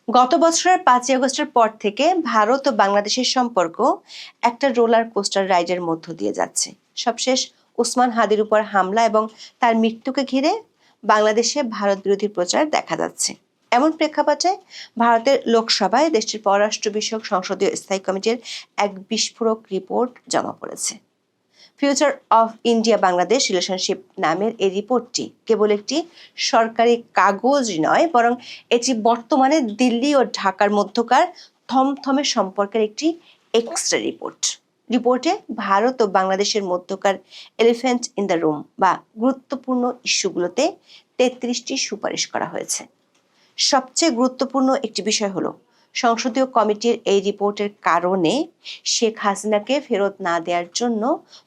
গত বছরের 5ই আগস্টের পর থেকে ভারত ও বাংলাদেশের সম্পর্ক একটা রোলার কোস্টার রাইডের মধ্য দিয়ে যাচ্ছে। সবশেষ ওসমান হাদির উপর হামলা এবং তার মৃত্যুকে ঘিরে বাংলাদেশে ভারত বিরোধী প্রচার দেখা যাচ্ছে। এমন প্রেক্ষাপটে ভারতের লোকসভায় দেশটির পররাষ্ট্র বিষয়ক সংসদীয় স্থায়ী কমিটির এক বিস্ফোরক রিপোর্ট জমা পড়েছে। Future of India Bangladesh relationship নামের এই রিপোর্টটি কেবল একটি সরকারি কাগজ নয়, বরং এটি বর্তমানে দিল্লি ও ঢাকার মধ্যকার থমথমে সম্পর্কের একটি এক্সরে রিপোর্ট। রিপোর্টে ভারত ও বাংলাদেশের মধ্যকার এলিফ্যান্ট ইন দ্য রুম বা গুরুত্বপূর্ণ ইস্যুগুলোতে 33টি সুপারিশ করা হয়েছে। সবচেয়ে গুরুত্বপূর্ণ একটি বিষয় হলো সংসদীয় কমিটির এই রিপোর্টের কারণে শেখ হাসিনাকে ফেরত না দেওয়ার জন্য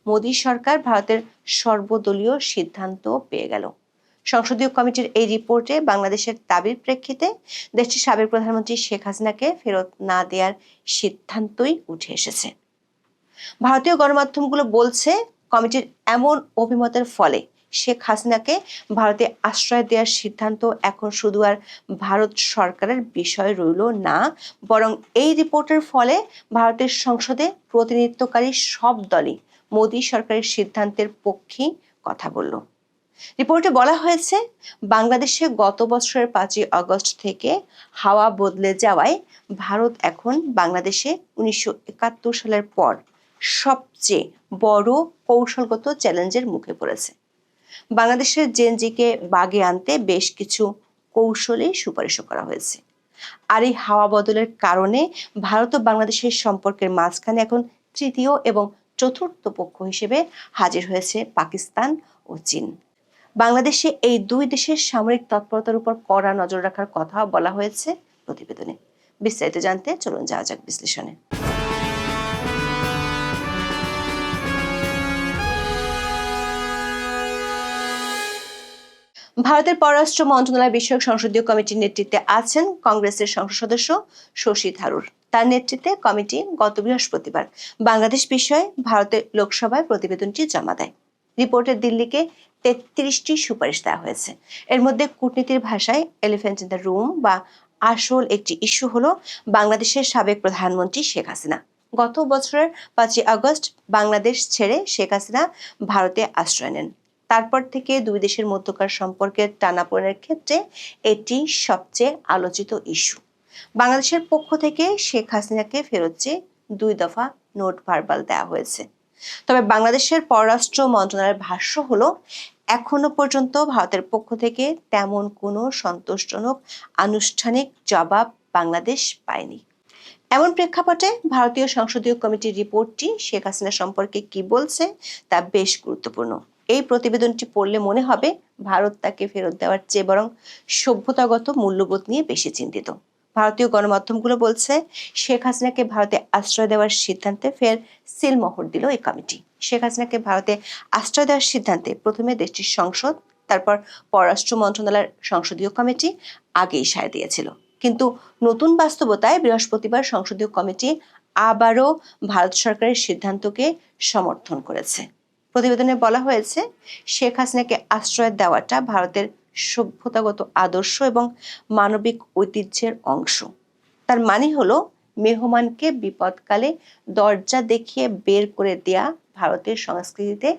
মোদী সরকার ভারতের সর্বদলীয় সিদ্ধান্ত পেয়ে গেল। সংসদীয় কমিটির এই রিপোর্টে বাংলাদেশের দাবির প্রেক্ষিতে দেশটির সাবেক প্রধানমন্ত্রী শেখ হাসিনাকে ফেরত না দেওয়ার সিদ্ধান্তই উঠে এসেছে। ভারতীয় গণমাধ্যমগুলো বলছে, কমিটির এমন অভিমতের ফলে শেখ হাসিনাকে ভারতে আশ্রয় দেওয়ার সিদ্ধান্ত এখন শুধু আর ভারত সরকারের বিষয় রইল না, বরং এই রিপোর্টের ফলে ভারতের সংসদে প্রতিনিধিত্বকারী সব দলই মোদী সরকারের সিদ্ধান্তের পক্ষেই কথা বলল। রিপোর্টে বলা হয়েছে, বাংলাদেশে গত বছরের 5ই আগস্ট থেকে হাওয়া বদলে যাওয়ায় ভারত এখন বাংলাদেশে 1971 সালের পর সবচেয়ে বড় কৌশলগত চ্যালেঞ্জের মুখে পড়েছে। বাংলাদেশের জেনজিকে বাগে আনতে বেশ কিছু কৌশলে সুপারিশও করা হয়েছে। আর এই হাওয়া বদলের কারণে ভারত ও বাংলাদেশের সম্পর্কের মাঝখানে এখন তৃতীয় এবং চতুর্থ পক্ষ হিসেবে হাজির হয়েছে পাকিস্তান ও চীন। বাংলাদেশে এই দুই দেশের সামরিক তৎপরতার উপর কড়া নজর রাখার কথা বলা হয়েছে প্রতিবেদনে। বিস্তারিত জানতে চলুন যাওয়া যাক বিশ্লেষণে। ভারতের পররাষ্ট্র মন্ত্রণালয় বিষয়ক সংসদীয় কমিটির নেতৃত্বে আছেন কংগ্রেসের সংসদ সদস্য শশী থারুর। তার নেতৃত্বে কমিটি গত বৃহস্পতিবার বাংলাদেশ বিষয়ে ভারতের লোকসভায় প্রতিবেদনটি জমা দেয়। রিপোর্টে দিল্লিকে 33টি সুপারিশ দেওয়া হয়েছে। এর মধ্যে কূটনীতির ভাষায় এলিফ্যান্ট ইন দ্য রুম বা আসল একটি ইস্যু হলো বাংলাদেশের সাবেক প্রধানমন্ত্রী শেখ হাসিনা। গত বছরের 5ই আগস্ট বাংলাদেশ ছেড়ে শেখ হাসিনা ভারতে আশ্রয় নেন। তারপর থেকে দুই দেশের মধ্যকার সম্পর্কের টানাপোড়েনের ক্ষেত্রে এটি সবচেয়ে আলোচিত ইস্যু। বাংলাদেশের পক্ষ থেকে শেখ হাসিনাকে ফেরত চেয়ে 2 দফা নোট ভার্বাল দেওয়া হয়েছে। তবে বাংলাদেশের পররাষ্ট্র মন্ত্রণালয়ের ভাষ্য হলো, এখনো পর্যন্ত ভারতের পক্ষ থেকে তেমন কোনো সন্তোষজনক আনুষ্ঠানিক জবাব বাংলাদেশ পায়নি। এমন প্রেক্ষাপটে ভারতীয় সংসদীয় কমিটির রিপোর্টটি শেখ হাসিনা সম্পর্কে কি বলছে তা বেশ গুরুত্বপূর্ণ। এই প্রতিবেদনটি পড়লে মনে হবে ভারত তাকে ফেরত দেওয়ার চেয়ে বরং সভ্যতাগত মূল্যবোধ নিয়ে বেশি চিন্তিত। ভারতীয় গণমাধ্যমগুলো বলছে, শেখ হাসিনাকে ভারতে আশ্রয় দেওয়ার সিদ্ধান্তে ফের সিলমোহর দিল এই কমিটি। শেখ হাসিনাকে ভারতে আশ্রয় দেওয়ার সিদ্ধান্তে প্রথমে দেশটির সংসদ, তারপর পররাষ্ট্র মন্ত্রণালয়ের সংসদীয় কমিটি আগেই সায় দিয়েছিল। কিন্তু নতুন বাস্তবতায় বৃহস্পতিবার সংসদীয় কমিটি আবারও ভারত সরকারের সিদ্ধান্তকে সমর্থন করেছে। প্রতিবেদনে বলা হয়েছে, শেখ হাসিনাকে আশ্রয় দেওয়াটা ভারতের সভ্যতাগত আদর্শ এবং মানবিক ঐতিহ্যের অংশ। তার মানে হলো, মেহমানকে বিপদকালে দরজা দেখিয়ে বের করে দেয়া ভারতের সংস্কৃতিতে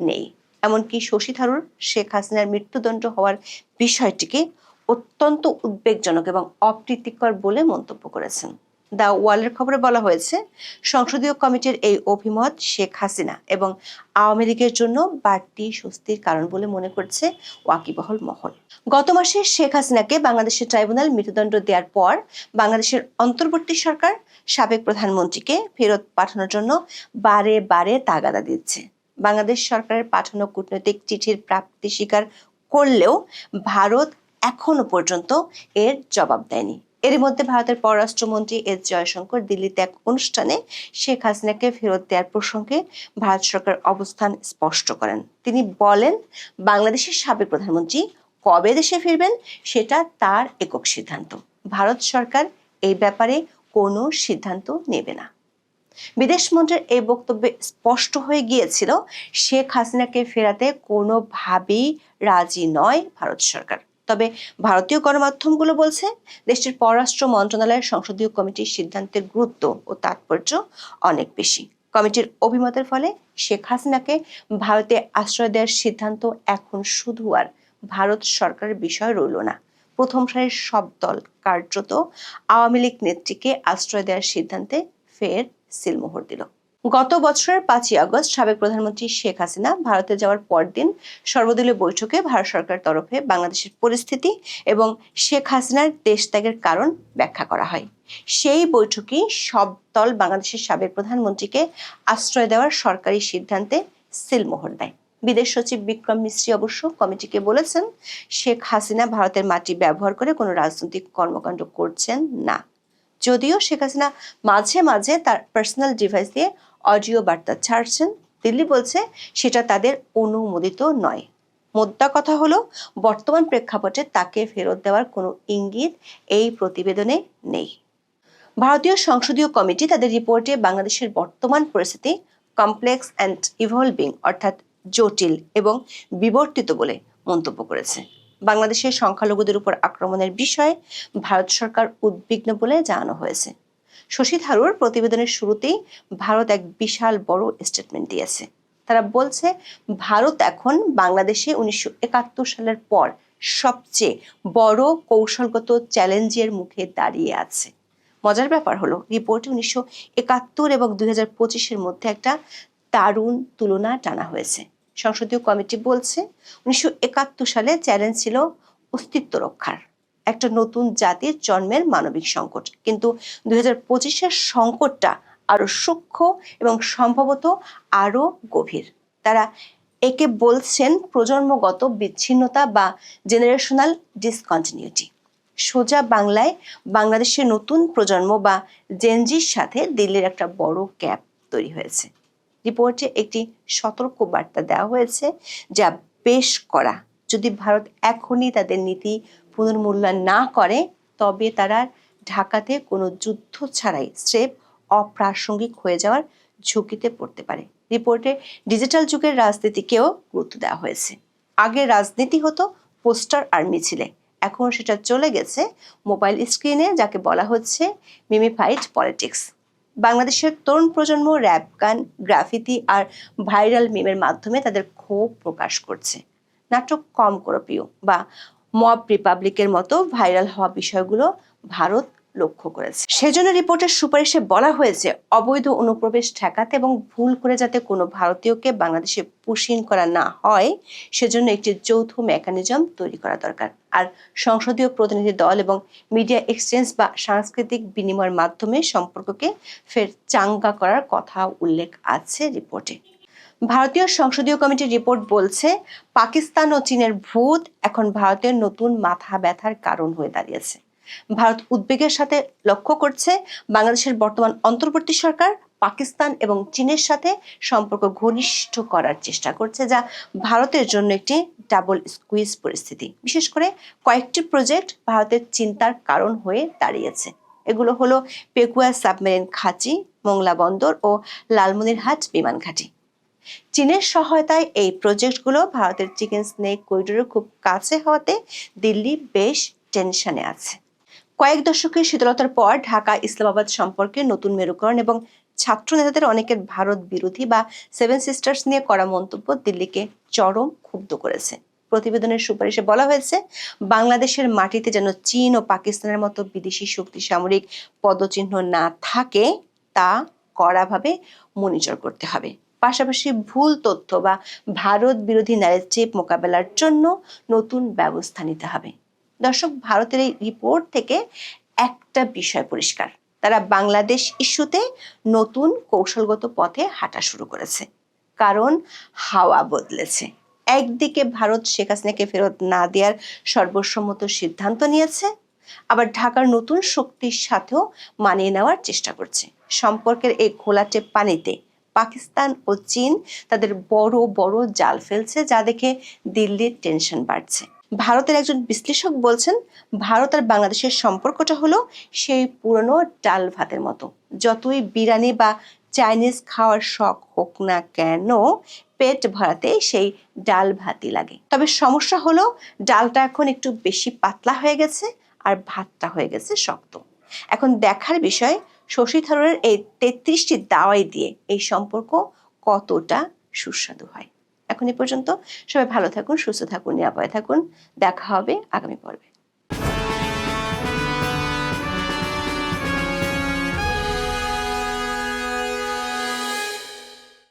নেই। এমনকি শশী থারুর শেখ হাসিনার মৃত্যুদণ্ড হওয়ার বিষয়টিকে অত্যন্ত উদ্বেগজনক এবং অপ্রীতিকর বলে মন্তব্য করেছেন। দ্য ওয়ালের খবরে বলা হয়েছে, সংসদীয় কমিটির এই অভিমত শেখ হাসিনা এবং আওয়ামী লীগের জন্য বাড়তি স্বস্তির কারণ বলে মনে করছে ওয়াকিবহল মহল। গত মাসে শেখ হাসিনাকে বাংলাদেশের ট্রাইব্যুনাল মৃত্যুদণ্ড দেওয়ার পর বাংলাদেশের অন্তর্বর্তী সরকার সাবেক প্রধানমন্ত্রীকে ফেরত পাঠানোর জন্য বারে বারে তাগাদা দিচ্ছে। বাংলাদেশ সরকারের পাঠানো কূটনৈতিক চিঠির প্রাপ্তি স্বীকার করলেও ভারত এখনো পর্যন্ত এর জবাব দেয়নি। এর মধ্যে ভারতের পররাষ্ট্রমন্ত্রী এস জয়শঙ্কর দিল্লিতে এক অনুষ্ঠানে শেখ হাসিনাকে ফেরত দেওয়ার প্রসঙ্গে ভারত সরকার অবস্থান স্পষ্ট করেন। তিনি বলেন, বাংলাদেশের সাবেক প্রধানমন্ত্রী কবে দেশে ফিরবেন সেটা তার একক সিদ্ধান্ত। ভারত সরকার এই ব্যাপারে কোনো সিদ্ধান্ত নেবে না। বিদেশমন্ত্রীর এই বক্তব্যে স্পষ্ট হয়ে গিয়েছিল, শেখ হাসিনাকে ফেরাতে কোনোভাবেই রাজি নয় ভারত সরকার। তবে ভারতীয় গণমাধ্যমগুলো বলছে দেশটির পররাষ্ট্র মন্ত্রণালয়ের সংসদীয় কমিটির সিদ্ধান্তের গুরুত্ব ও তাৎপর্য অনেক বেশি। কমিটির অভিমতের ফলে শেখ হাসিনাকে ভারতে আশ্রয় দেওয়ার সিদ্ধান্ত এখন শুধু আর ভারত সরকারের বিষয় রইল না, প্রথম সারির সব দল কার্যত আওয়ামী লীগ নেত্রীকে আশ্রয় দেওয়ার সিদ্ধান্তে ফের সিলমোহর দিল। গত বছরের 5ই আগস্ট সাবেক প্রধানমন্ত্রী শেখ হাসিনা ভারতে যাওয়ার পরদিন সর্বদলীয় বৈঠকে ভারত সরকারের তরফে বাংলাদেশের পরিস্থিতি এবং শেখ হাসিনার দেশ ত্যাগের কারণ ব্যাখ্যা করা হয়। সেই বৈঠকেই সব দল বাংলাদেশের সাবেক প্রধানমন্ত্রীকে আশ্রয় দেওয়ার সরকারি সিদ্ধান্তে সিলমোহর দেয়। বিদেশ সচিব বিক্রম মিশ্রি অবশ্য কমিটিকে বলেছেন, শেখ হাসিনা ভারতের মাটি ব্যবহার করে কোনো রাজনৈতিক কর্মকাণ্ড করছেন না। যদিও শেখ হাসিনা মাঝে মাঝে তার পার্সোনাল ডিভাইস দিয়ে অডিও বার্তা ছাড়ছেন, দিল্লি বলছে সেটা তাদের অনুমোদিত নয়। মোদ্দা কথা হলো, বর্তমান প্রেক্ষাপটে তাকে ফেরত দেওয়ার কোনো ইঙ্গিত এই প্রতিবেদনে নেই। ভারতীয় সংসদীয় কমিটি তাদের রিপোর্টে বাংলাদেশের বর্তমান পরিস্থিতি কমপ্লেক্স অ্যান্ড ইভলভিং অর্থাৎ জটিল এবং বিবর্তিত বলে মন্তব্য করেছে। বাংলাদেশের সংখ্যালঘুদের উপর আক্রমণের বিষয়ে ভারত সরকার উদ্বিগ্ন বলে জানানো হয়েছে। শশী থারুর প্রতিবেদনের শুরুতেই ভারত এক বিশাল বড় স্টেটমেন্ট দিয়েছে। তারা বলছে, ভারত এখন বাংলাদেশে 1971 সালের পর সবচেয়ে বড় কৌশলগত চ্যালেঞ্জের মুখে দাঁড়িয়ে আছে। মজার ব্যাপার হলো, রিপোর্টে 1971 এবং 2025-এর মধ্যে একটা দারুণ তুলনা টানা হয়েছে। সংসদীয় কমিটি বলছে, 1971 সালে চ্যালেঞ্জ ছিল অস্তিত্ব রক্ষার, একটা নতুন জাতির জন্মের মানবিক সংকট, কিন্তু 2025-এর সংকটটা আরো সূক্ষ্ম এবং সম্ভবত আরো গভীর। তারা একে বলছেন প্রজন্মগত বিচ্ছিন্নতা বা জেনারেশনাল ডিসকন্টিনিউটি। সোজা বাংলায়, বাংলাদেশের নতুন প্রজন্ম বা জেনজির সাথে দিল্লির একটা বড় গ্যাপ তৈরি হয়েছে। রিপোর্টে একটি সতর্ক বার্তা দেওয়া হয়েছে, যা বেশ কড়া। যদি ভারত এখনই তাদের নীতি পুনর্মূল্যায়ন না করে, তবে তারা ঢাকাতে কোনো যুদ্ধ ছাড়াই স্রেফ অপ্রাসঙ্গিক হয়ে যাওয়ার ঝুঁকিতে পড়তে পারে। রিপোর্টে ডিজিটাল যুগের রাজনীতিকেও গুরুত্ব দেওয়া হয়েছে। আগে রাজনীতি হতো পোস্টার আর মিছিলে, এখন সেটা চলে গেছে মোবাইল স্ক্রিনে, যাকে বলা হচ্ছে মিমিফাইড পলিটিক্স। বাংলাদেশের তরুণ প্রজন্ম র‍্যাপ গান, গ্রাফিতি আর ভাইরাল মিমের মাধ্যমে তাদের ক্ষোভ প্রকাশ করছে। নাটক কম করো প্রিয় বা মব রিপাবলিকের মতো ভাইরাল হওয়া বিষয়গুলো ভারত লক্ষ্য করেছে। সেজন্য রিপোর্টের সুপারিশে বলা হয়েছে, অবৈধ অনুপ্রবেশ ঠেকাতে এবং ভুল করে যাতে কোনো ভারতীয়কে বাংলাদেশে পুশিন করা না হয়, সেজন্য একটি যৌথ মেকানিজম তৈরি করা দরকার। আর সংসদীয় প্রতিনিধি দল এবং মিডিয়া এক্সচেঞ্জ বা সাংস্কৃতিক বিনিময়ের মাধ্যমে সম্পর্ককে ফের চাঙ্গা করার কথা উল্লেখ আছে রিপোর্টে। ভারতীয় সংসদীয় কমিটির রিপোর্ট বলছে, পাকিস্তান ও চীনের ভূত এখন ভারতের নতুন মাথা ব্যথার কারণ হয়ে দাঁড়িয়েছে। ভারত উদ্বেগের সাথে লক্ষ্য করছে, বাংলাদেশের বর্তমান অন্তর্বর্তী সরকার পাকিস্তান এবং চীনের সাথে সম্পর্ক ঘনিষ্ঠ করার চেষ্টা করছে, যা ভারতের জন্য একটি ডাবল স্কুইজ পরিস্থিতি। বিশেষ করে কয়েকটি প্রজেক্ট ভারতের চিন্তার কারণ হয়ে দাঁড়িয়েছে। এগুলো হলো পেকুয়া সাবমেরিন ঘাঁটি, মোংলা বন্দর ও লালমনিরহাট বিমান ঘাঁটি। চীনের সহায়তায় এই প্রজেক্টগুলো ভারতের চিকেন স্নেক করিডোরের খুব কাছে হওয়াতে দিল্লি বেশ টেনশনে আছে। কয়েক দশকের শীতলতার পর ঢাকা ইসলামাবাদ সম্পর্কে নতুন মেরুকরণ এবং ছাত্র নেতাদের অনেকের ভারত বিরোধী বা সেভেন সিস্টার্স নিয়ে করা মন্তব্য দিল্লিকে চরম ক্ষুব্ধ করেছে। প্রতিবেদনের সুপারিশে বলা হয়েছে, বাংলাদেশের মাটিতে যেন চীন ও পাকিস্তানের মতো বিদেশি শক্তি সামরিক পদচিহ্ন না থাকে, তা কড়াভাবে মনিটর করতে হবে। পাশাপাশি ভুল তথ্য বা ভারত বিরোধী ন্যারেটিভ মোকাবেলার জন্য নতুন ব্যবস্থা নিতে হবে। দর্শক, ভারতের এই রিপোর্ট থেকে একটা বিষয় পরিষ্কার, তারা বাংলাদেশ ইস্যুতে নতুন কৌশলগত পথে হাঁটা শুরু করেছে। কারণ হাওয়া বদলেছে। একদিকে ভারত শেখ হাসিনাকে ফেরত না দেওয়ার সর্বসম্মত সিদ্ধান্ত নিয়েছে, আবার ঢাকার নতুন শক্তির সাথেও মানিয়ে নেওয়ার চেষ্টা করছে। সম্পর্কের এই ঘোলাটে পানিতে পাকিস্তান ও চীন তাদের বড় বড় জাল ফেলছে, যা দেখে দিল্লির টেনশন বাড়ছে। ভারতের একজন বিশ্লেষক বলছেন, ভারত আর বাংলাদেশের সম্পর্কটা হলো সেই পুরনো ডাল ভাতের মতো, যতই বিরিয়ানি বা চাইনিজ খাওয়ার শখ হোক না কেন, পেট ভরাতে সেই ডাল ভাতই লাগে। তবে সমস্যা হলো ডালটা এখন একটু বেশি পাতলা হয়ে গেছে আর ভাতটা হয়ে গেছে শক্ত। এখন দেখার বিষয় শশী থারুরের এই 33টি দাওয়াই দিয়ে এই সম্পর্ক কতটা সুস্বাদু হয়। এখন এ পর্যন্ত সবাই ভালো থাকুন, সুস্থ থাকুন, নিরাপদে থাকুন। দেখা হবে আগামী পর্বে।